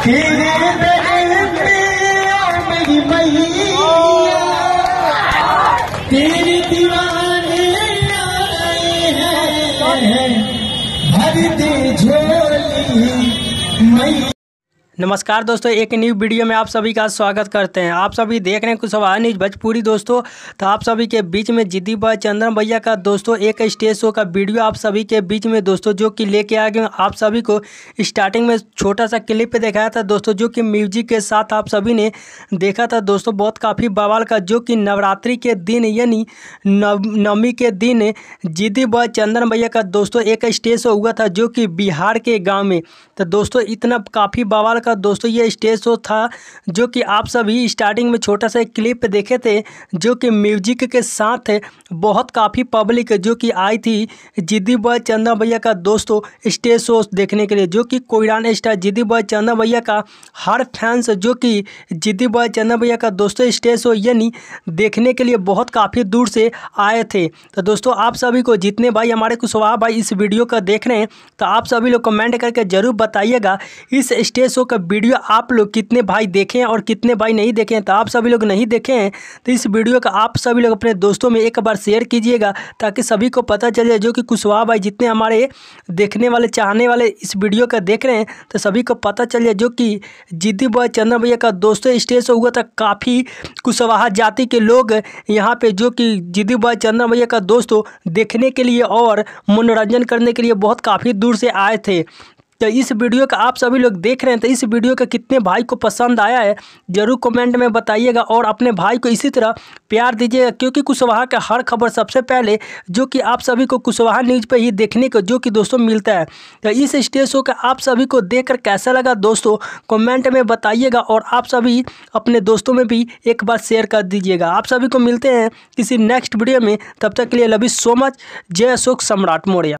तेरे दर पे मेरी मैया तेरे दीवाने आए हैं, भर दे झोली मैया। नमस्कार दोस्तों, एक न्यू वीडियो में आप सभी का स्वागत करते हैं। आप सभी देख रहे हैं कुशवाहा न्यूज़ भोजपुरी दोस्तों। तो आप सभी के बीच में जिद्दी बॉय चंदन भैया का दोस्तों एक स्टेज शो का वीडियो आप सभी के बीच में दोस्तों जो कि लेके आ गए। आप सभी को स्टार्टिंग में छोटा सा क्लिप दिखाया था दोस्तों, जो कि म्यूजिक के साथ आप सभी ने देखा था दोस्तों। बहुत काफ़ी बवाल का, जो कि नवरात्रि के दिन यानी नवमी के दिन जिद्दी बॉय चंदन भैया का दोस्तों एक स्टेज शो हुआ था, जो कि बिहार के गाँव में। तो दोस्तों इतना काफ़ी बवाल का दोस्तों ये स्टेज शो था, जो कि आप सभी स्टार्टिंग में छोटा सा एक क्लिप देखे थे, जो कि म्यूजिक के साथ बहुत काफ़ी पब्लिक जो कि आई थी जिद्दी बॉय चंदन भैया का दोस्तों स्टेज शो देखने के लिए। जो कि कोयरान स्टार जिद्दी बॉय चंदन भैया का हर फैंस जो कि जिद्दी बॉय चंदन भैया का दोस्तों स्टेज शो यानी देखने के लिए बहुत काफ़ी दूर से आए थे। तो दोस्तों आप सभी को, जितने भाई हमारे कुशवाहा भाई इस वीडियो का देख रहे हैं, तो आप सभी लोग कमेंट करके जरूर बताइएगा इस स्टेज शो का वीडियो आप लोग कितने भाई देखें और कितने भाई नहीं देखें। तो आप सभी लोग नहीं देखे हैं तो इस वीडियो का आप सभी लोग अपने दोस्तों में एक बार शेयर कीजिएगा, ताकि सभी को पता चल जाए, जो कि कुशवाहा भाई जितने हमारे देखने वाले चाहने वाले इस वीडियो का देख रहे हैं, तो सभी को पता चल जाए जो कि जिद्दी बॉय चंदन भैया का दोस्तों स्टेज शो हुआ था। काफ़ी कुशवाहा जाति के लोग यहाँ पे जो कि जिद्दी बॉय चंदन भैया का दोस्तों देखने के लिए और मनोरंजन करने के लिए बहुत काफ़ी दूर से आए थे। तो इस वीडियो का आप सभी लोग देख रहे हैं, तो इस वीडियो का कितने भाई को पसंद आया है जरूर कमेंट में बताइएगा, और अपने भाई को इसी तरह प्यार दीजिएगा, क्योंकि कुशवाहा का हर खबर सबसे पहले जो कि आप सभी को कुशवाहा न्यूज़ पे ही देखने को जो कि दोस्तों मिलता है। तो इस स्टेज शो का आप सभी को देखकर कैसा लगा दोस्तों कमेंट में बताइएगा, और आप सभी अपने दोस्तों में भी एक बार शेयर कर दीजिएगा। आप सभी को मिलते हैं किसी नेक्स्ट वीडियो में, तब तक के लिए लव यू सो मच। जय अशोक सम्राट मौर्य।